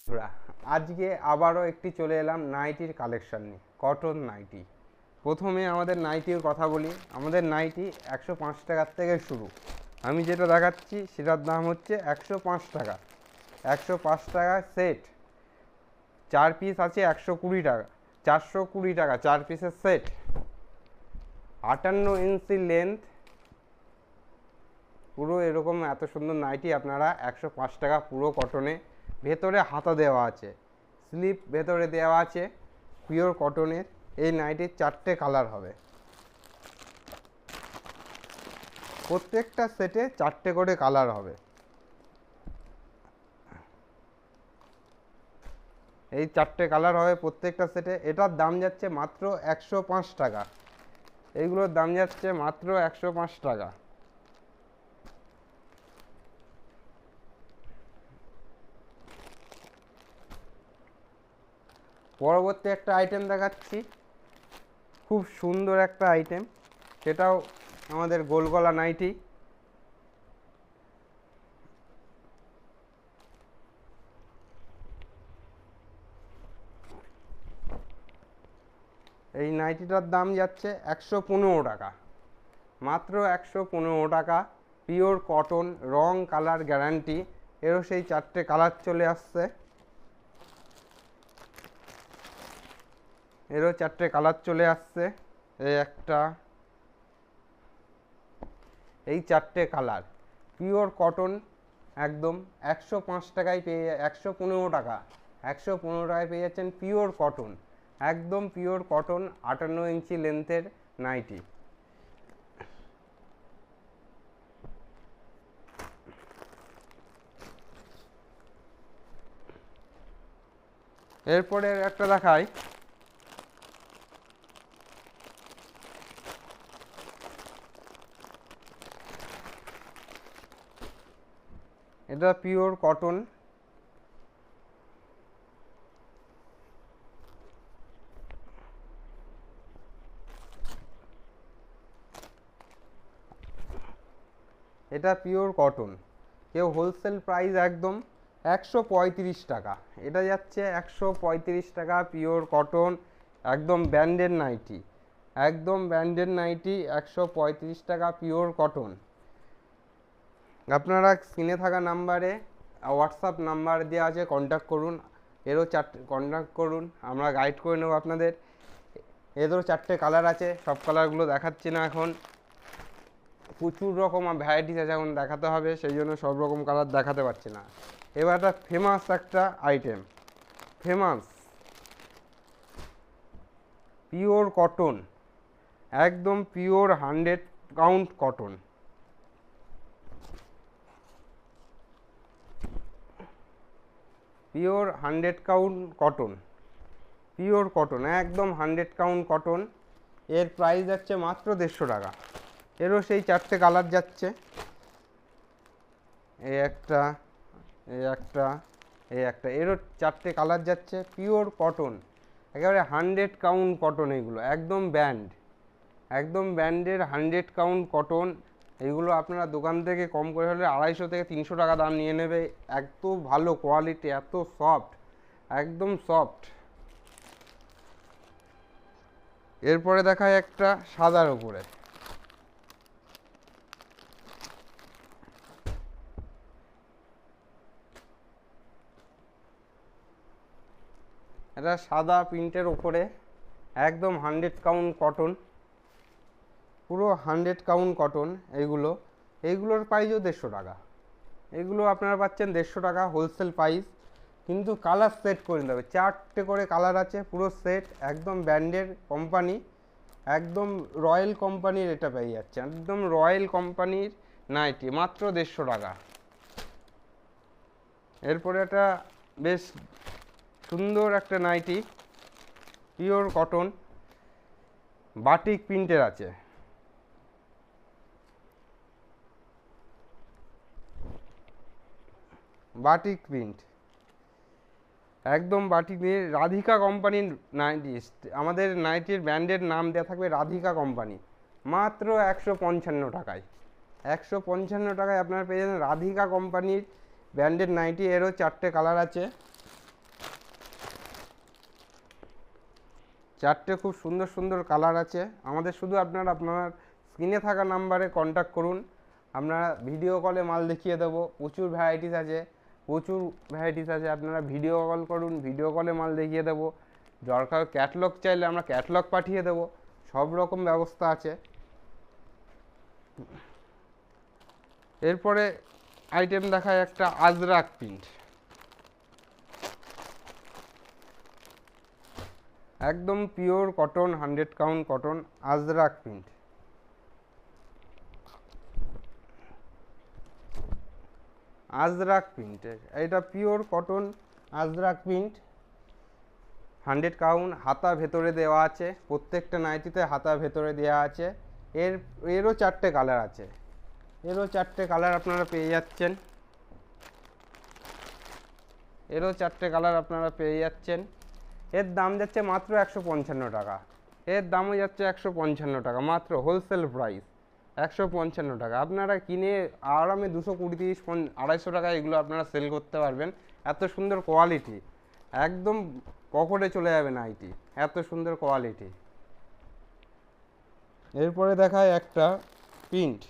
বন্ধুরা, আজকে আবারও একটি চলে এলাম নাইটির কালেকশন নিয়ে, কটন নাইটি। প্রথমে আমাদের নাইটির কথা বলি। আমাদের নাইটি 105 টাকার থেকে শুরু। আমি যেটা দেখাচ্ছি সেটার দাম হচ্ছে 105 টাকা। 105 টাকা সেট। 4 পিস আছে 120 টাকা। 420 টাকা 4 পিসের সেট। 58 ইঞ্চি লেন্থ, পুরো এরকম এত সুন্দর নাইটি আপনারা 105 টাকা পুরো কটনে। ভেতরে হাতা দেওয়া আছে, স্লিপ ভেতরে দেওয়া আছে, পিওর কটনের। এই নাইটির 4টে কালার হবে, প্রত্যেকটা সেটে 4টে করে কালার হবে। এই 4টে কালার হবে প্রত্যেকটা সেটে। এটার দাম যাচ্ছে মাত্র 105 টাকা। এইগুলোর দাম যাচ্ছে মাত্র 105 টাকা। পরবর্তী একটা আইটেম দেখাচ্ছি, খুব সুন্দর একটা আইটেম, সেটাও আমাদের গোল গলা নাইটি। এই নাইটিটার দাম যাচ্ছে 115 টাকা, মাত্র 115 টাকা। পিওর কটন, রং কালার গ্যারান্টি। এরও সেই 4টে কালার চলে আসছে, এরও 4টে কালার চলে আসছে। এই একটা, এই 4টে কালার পিওর কটন একদম। 105 টাকায় পেয়ে, 115 টাকা, 115 টাকায় পেয়ে যাচ্ছেন পিওর কটন, একদম পিওর কটন। 58 inch লেন্থের nightie. এরপরে একটা দেখাই, এটা পিওর কটন। এটা পিওর কটন। কেউ হোলসেল প্রাইস একদম 135 টাকা। এটা যাচ্ছে 135 টাকা পিওর কটন, একদম ব্র্যান্ডেড নাইটি, একদম ব্র্যান্ডেড নাইটি। 135 টাকা পিওর কটন। আপনারা স্ক্রিনে থাকা নাম্বারে, হোয়াটসঅ্যাপ নাম্বার দেওয়া আছে, কন্ট্যাক্ট করুন। এরও 4টে কন্ট্যাক্ট করুন, আমরা গাইড করে নেব আপনাদের। এদেরও 4টে কালার আছে, সব কালারগুলো দেখাচ্ছি না এখন, প্রচুর রকম ভ্যারাইটিস আছে, এখন দেখাতে হবে, সেই জন্য সব রকম কালার দেখাতে পারছি না। এবার একটা ফেমাস একটা আইটেম, ফেমাস পিওর কটন, একদম pure 100 count cotton. Pure 100 count cotton, pure cotton, একদম 100 কাউন্ট কটন। এর প্রাইস যাচ্ছে মাত্র 150 টাকা। এরও সেই 4টে কালার যাচ্ছে, এই একটা, এই একটা, এই একটা। এরও 4টে কালার যাচ্ছে, পিওর কটন, একেবারে 100 কাউন্ট কটন। এইগুলো একদম ব্র্যান্ড, একদম ব্র্যান্ডের 100 কাউন্ট কটন। এইগুলো আপনারা দোকান থেকে কম করে হলে 250 থেকে 300 টাকা দাম নিয়ে নেবে। এত ভালো কোয়ালিটি, এত সফট, একদম সফট। এরপরে দেখায় একটা সাদার উপরে, এটা সাদা প্রিন্টের ওপরে, একদম 100 কাউন্ট কটন, পুরো 100 কাউন্ট কটন। এইগুলোর প্রাইসও 150 টাকা। এগুলো আপনারা পাচ্ছেন 150 টাকা হোলসেল প্রাইস, কিন্তু কালার সেট করে নিতে হবে। 4টে করে কালার আছে, পুরো সেট, একদম ব্র্যান্ডের কোম্পানি, একদম রয়্যাল কোম্পানির। এটা পেয়ে যাচ্ছে একদম রয়্যাল কোম্পানির নাইটি, মাত্র 150 টাকা। এরপরে একটা বেশ সুন্দর একটা নাইটি, পিওর কটন, বাটিক প্রিন্টের আছে, বাটিক প্রিন্ট, একদম বাটিক প্রিন্ট। রাধিকা কোম্পানির নাইটি, আমাদের নাইটির ব্র্যান্ডের নাম দেওয়া থাকবে রাধিকা কোম্পানি। মাত্র 155 টাকায়, 155 টাকায় আপনারা পেয়ে যাবেন রাধিকা কোম্পানির ব্র্যান্ডেড নাইটি। এরও 4টে কালার আছে, চারটে খুব সুন্দর সুন্দর কালার আছে আমাদের। শুধু আপনার স্ক্রিনে থাকা নাম্বারে কন্ট্যাক্ট করুন, আমরা ভিডিও কলে মাল দেখিয়ে দেবো। প্রচুর ভ্যারাইটিস আছে, আপনারা ভিডিও কল করুন, ভিডিও কলে মাল দেখিয়ে দেবো। দরকার ক্যাটলগ চাইলে আমরা ক্যাটলগ পাঠিয়ে দেবো, সব রকম ব্যবস্থা আছে। এরপরে আইটেম দেখায় একটা আজরাক প্রিন্ট, একদম pure cotton, 100 count cotton, Ajrak print. Ajrak প্রিন্টের এটা pure cotton Ajrak print, 100 count. হাতা ভেতরে দেওয়া আছে, প্রত্যেকটা নাইটিতে হাতা ভেতরে দেওয়া আছে। এরও চারটে কালার আছে, আপনারা পেয়ে যাচ্ছেন। এর দাম যাচ্ছে মাত্র 155 টাকা। এর দামও যাচ্ছে 155 টাকা, মাত্র হোলসেল প্রাইস 155 টাকা। আপনারা কিনে আরামে 220, 30, 250 টাকা এগুলো আপনারা সেল করতে পারবেন। এত সুন্দর কোয়ালিটি, একদম পকেটে চলে যাবে নাইটি, এত সুন্দর কোয়ালিটি। এরপরে দেখায় একটা প্রিন্ট,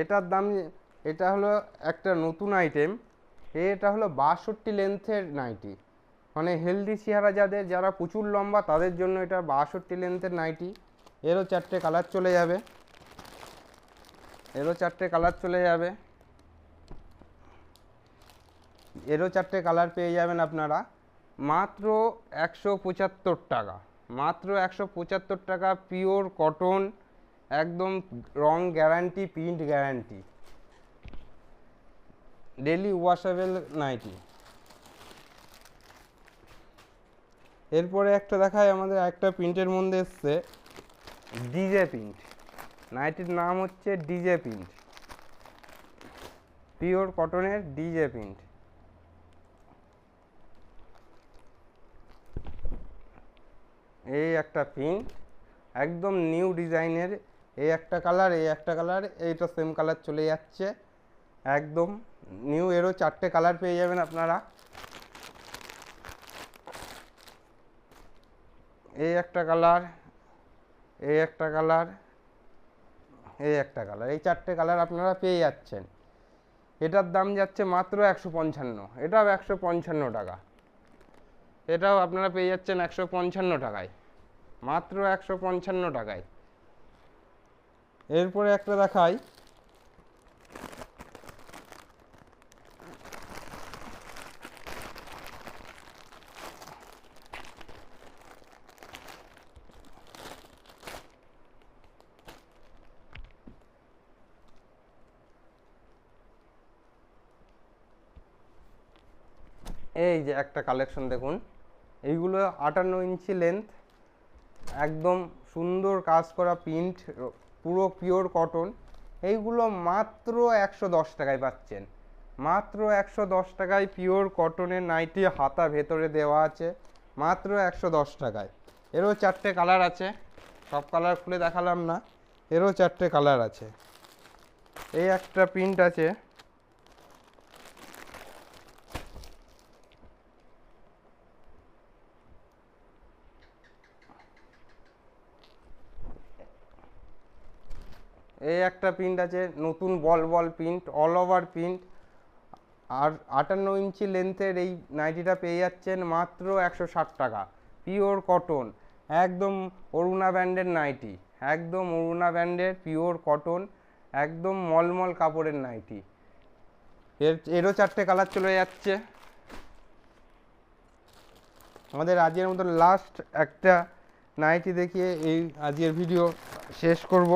এটার দাম, এটা হলো একটা নতুন আইটেম। এটা হলো 62 লেন্থের নাইটি, মানে হেলদি চেহারা যারা প্রচুর লম্বা তাদের জন্য এটা 62 লেন্থের নাইটি। এরও চারটে কালার পেয়ে যাবেন আপনারা। মাত্র 175 টাকা, মাত্র 175 টাকা। পিওর কটন, একদম রং guarantee, print guarantee, daily washable nighty. এরপরে একটা দেখায় আমাদের একটা প্রিন্টের মধ্যে এসছে ডিজে প্রিন্ট। নাইটির নাম হচ্ছে ডিজে প্রিন্ট, পিওর কটনের ডিজে প্রিন্ট। এই একটা প্রিন্ট, একদম নিউ ডিজাইনের। এই একটা কালার, এইটা সেম কালার চলে যাচ্ছে, একদম নিউ। এরও চারটে কালার পেয়ে যাবেন আপনারা। এই একটা কালার, এই চারটে কালার আপনারা পেয়ে যাচ্ছেন। এটার দাম যাচ্ছে মাত্র 155, এটাও 155 টাকা। এটাও আপনারা পেয়ে যাচ্ছেন 155 টাকায়, মাত্র 155 টাকায়। এরপরে একটা দেখাই, এই যে একটা কালেকশন দেখুন, এইগুলো 58 ইঞ্চি লেন্থ, একদম সুন্দর কাজ করা প্রিন্ট, পুরো পিওর কটন। এইগুলো মাত্র 110 টাকায় পাচ্ছেন, মাত্র 110 টাকায় পিওর কটনের নাইটি, হাতা ভেতরে দেওয়া আছে, মাত্র 110 টাকায়। এরও চারটে কালার আছে, সব কালার খুলে দেখালাম না, এরও চারটে কালার আছে। এই একটা প্রিন্ট আছে, নতুন ball print, all over print. আর 58 ইঞ্চি লেন্থের এই নাইটিটা পেয়ে যাচ্ছেন মাত্র 160 টাকা, পিওর কটন, একদম অরুণা ব্র্যান্ডের নাইটি, একদম অরুণা ব্র্যান্ডের পিওর কটন, একদম মলমল কাপড়ের নাইটি। এরও চারটে কালার চলে যাচ্ছে। আমাদের আজকের মতো লাস্ট একটা নাইটি দেখিয়ে এই আজকের ভিডিও শেষ করব।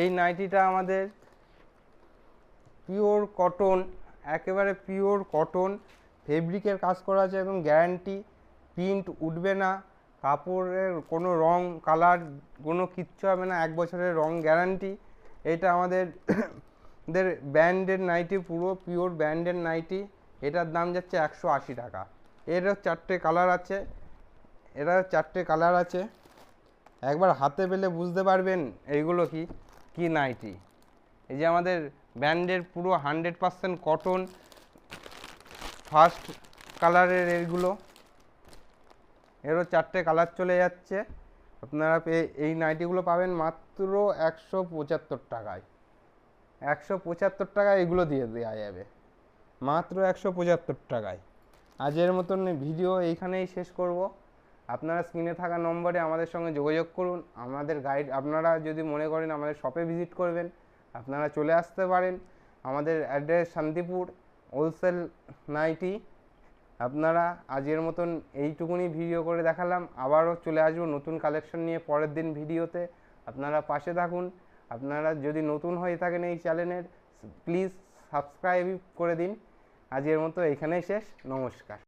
এই নাইটিটা আমাদের পিওর কটন, একেবারে পিওর কটন, ফেব্রিকের কাজ করা আছে, একদম গ্যারান্টি, প্রিন্ট উঠবে না, কাপড়ের কোনো রং কালার কোনো কিচ্ছু হবে না, 1 বছরের রং গ্যারান্টি। এটা আমাদের ব্র্যান্ডের নাইটি, পুরো পিওর ব্র্যান্ডের নাইটি। এটার দাম যাচ্ছে 180 টাকা। এরও 4টে কালার আছে, একবার হাতে পেলে বুঝতে পারবেন এইগুলো কি নাইটি। এই যে আমাদের ব্র্যান্ডের পুরো 100% কটন, ফার্স্ট কালারের এইগুলো। এরও 4টে কালার চলে যাচ্ছে। আপনারা এই নাইটিগুলো পাবেন মাত্র 175 টাকায়। 175 টাকায় এগুলো দিয়ে দেওয়া যাবে, মাত্র 175 টাকায়। আজের মতন ভিডিও এইখানেই শেষ করব। আপনারা স্ক্রিনে থাকা নম্বরে আমাদের সঙ্গে যোগাযোগ করুন। আমাদের গাইড, আপনারা যদি মনে করেন আমাদের শপে ভিজিট করবেন, আপনারা চলে আসতে পারেন। আমাদের অ্যাড্রেস শান্তিপুর, হোলসেল নাইটি। আপনারা আজকের মতন এইটুকুনি ভিডিও করে দেখালাম। আবারও চলে আসবো নতুন কালেকশন নিয়ে পরের দিন ভিডিওতে। আপনারা পাশে থাকুন। আপনারা যদি নতুন হয়ে থাকেন এই চ্যানেলের, প্লিজ সাবস্ক্রাইব করে দিন। আজকের মতো এইখানেই শেষ। নমস্কার।